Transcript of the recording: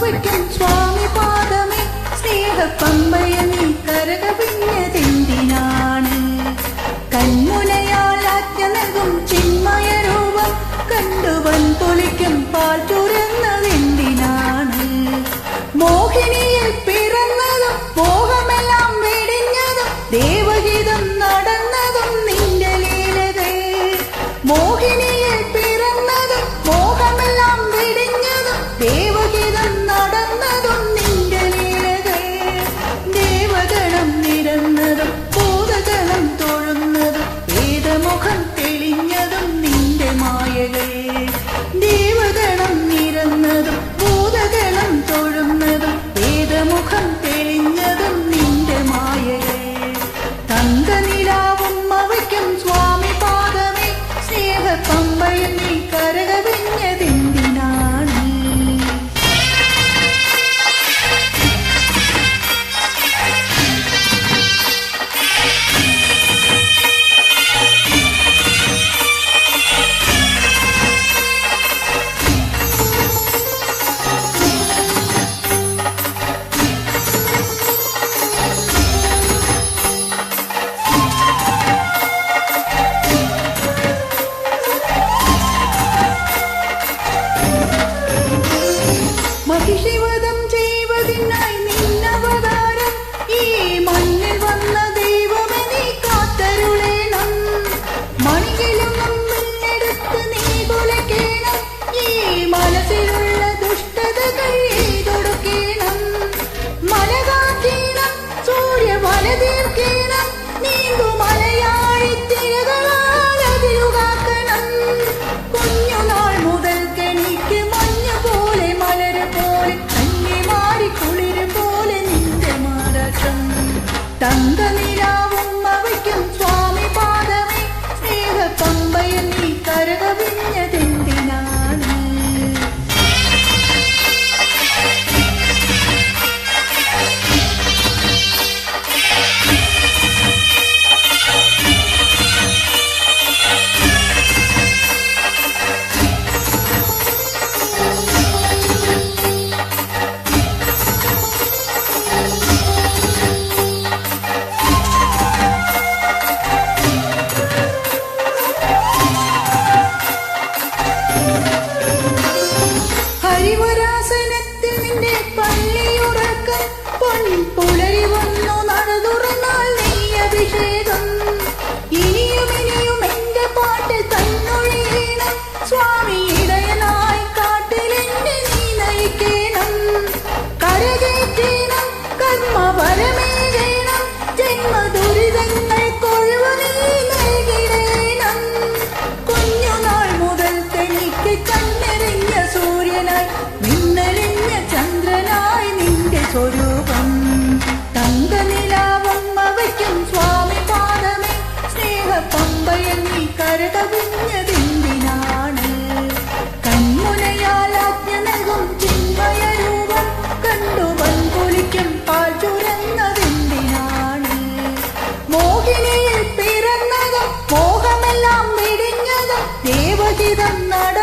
വയ്ക്കും സ്വാമി പാദമേ സ്നേഹപ്പമ്പയ നീ കരകവിഞ്ഞതെന്തിനാണ്? കൺമുനയാൽ ആജ്ഞ നൽകും ചിന്മയ രൂപം കണ്ടുവൻ പൊളിക്കും പാൽ ചുരന്നതെന്തിനാണ്? മോഹിനിയിൽ പിറന്നതും മോഹമെല്ലാം വെടിഞ്ഞതും ദേവഗീതം നടന്നതും നിന്റെ ലീലകൾ. മോഹിനിയിൽ പിറന്നതും മോഹമെല്ലാം വെടിഞ്ഞതും ദേവഗീതം നടന്നതും നിന്റെ ലീലകൾ. ദേവഗണം നിരന്നതും ഭൂതഗണം തൊഴുന്നതും വേദമുഖം തെളിഞ്ഞതും നിന്റെ മായകൾ. ദേവഗണം നിരന്നതും ഭൂതഗണം തൊഴുന്നതും വേദമുഖം തെളിഞ്ഞതും നിന്റെ മായകൾ. തങ്കനിലാവും അവയ്ക്കും സ്വാമി പാദമേ സ്നേഹപ്പമ്പയും നീ കരകവിഞ്ഞതെന്തിനാണ്? മഹിഷിവധം ചെയ്വതിനായി നിന്നവതാരം ഈ മണ്ണിൽ വന്ന ദൈവമേ നീ കാത്തരുളേണം. മണിയിലും മുമ്പിലെടുത്ത് നീ കുലക്കേണം. ഈ മനസ്സിലുള്ള ദുഷ്ടതകൾ എയ്തൊടുക്കേണം. മല കാറ്റീണം, സൂര്യ വല തീർക്കേണം. നീന്തുമലയായി തിരകളാൽ അതിരുകാക്കണം. കുഞ്ഞുനാൾ മുതൽക്കെനിക്ക് മഞ്ഞ പോലെ മലര് പോലെ കന്നിമാരി കുളിര് പോലെ നിന്റെ മാറാട്ടം. തങ്കനിലാവും അവയ്ക്കും സ്വാമി പാദമേ സ്നേഹപ്പമ്പയും നീ കരകവിഞ്ഞതെന്തിനാണ്? ഹരിവരാസനത്തിൽ നിന്റെ പള്ളിയുറക്കം പൊൻപുലരി വന്നു നട തുറന്നാൽ നീ അഭിഷേകം. ഇനിയും ഇനിയും എന്റെ പാട്ട് തന്നൊഴിയണം. സ്വാമി ഇടയനായി കാട്ടിലെന്നെ നീ നയിക്കണം. കരകയറ്റണം, കർമ്മപരമേകണം. ജന്മദുരിതങ്ങൾക്കൊഴിവ് നീ നൽകിടേണം. കുഞ്ഞുനാൾ മുതൽ തനിക്ക് കണ്ണെറിഞ്ഞ സൂര്യനായി മിന്നലിഞ്ഞ ചന്ദ്രനായി നിന്റെ സ്വരൂപം. തങ്കനിലാവും അവയ്ക്കും സ്വാമി പാദമേ സ്നേഹപ്പമ്പയും നീ കരകവിഞ്ഞതെന്തിനാണ്? കൺമുനയാൽ ആജ്ഞ നൽകും ചിന്മയ രൂപം കണ്ടുവൻ പൊലിക്കും പാൽ ചുരന്നതെന്തിനാണ്? മോഹിനിയിൽ പിറന്നതും മോഹമെല്ലാം വെടിഞ്ഞതും ദേവഗീതം നട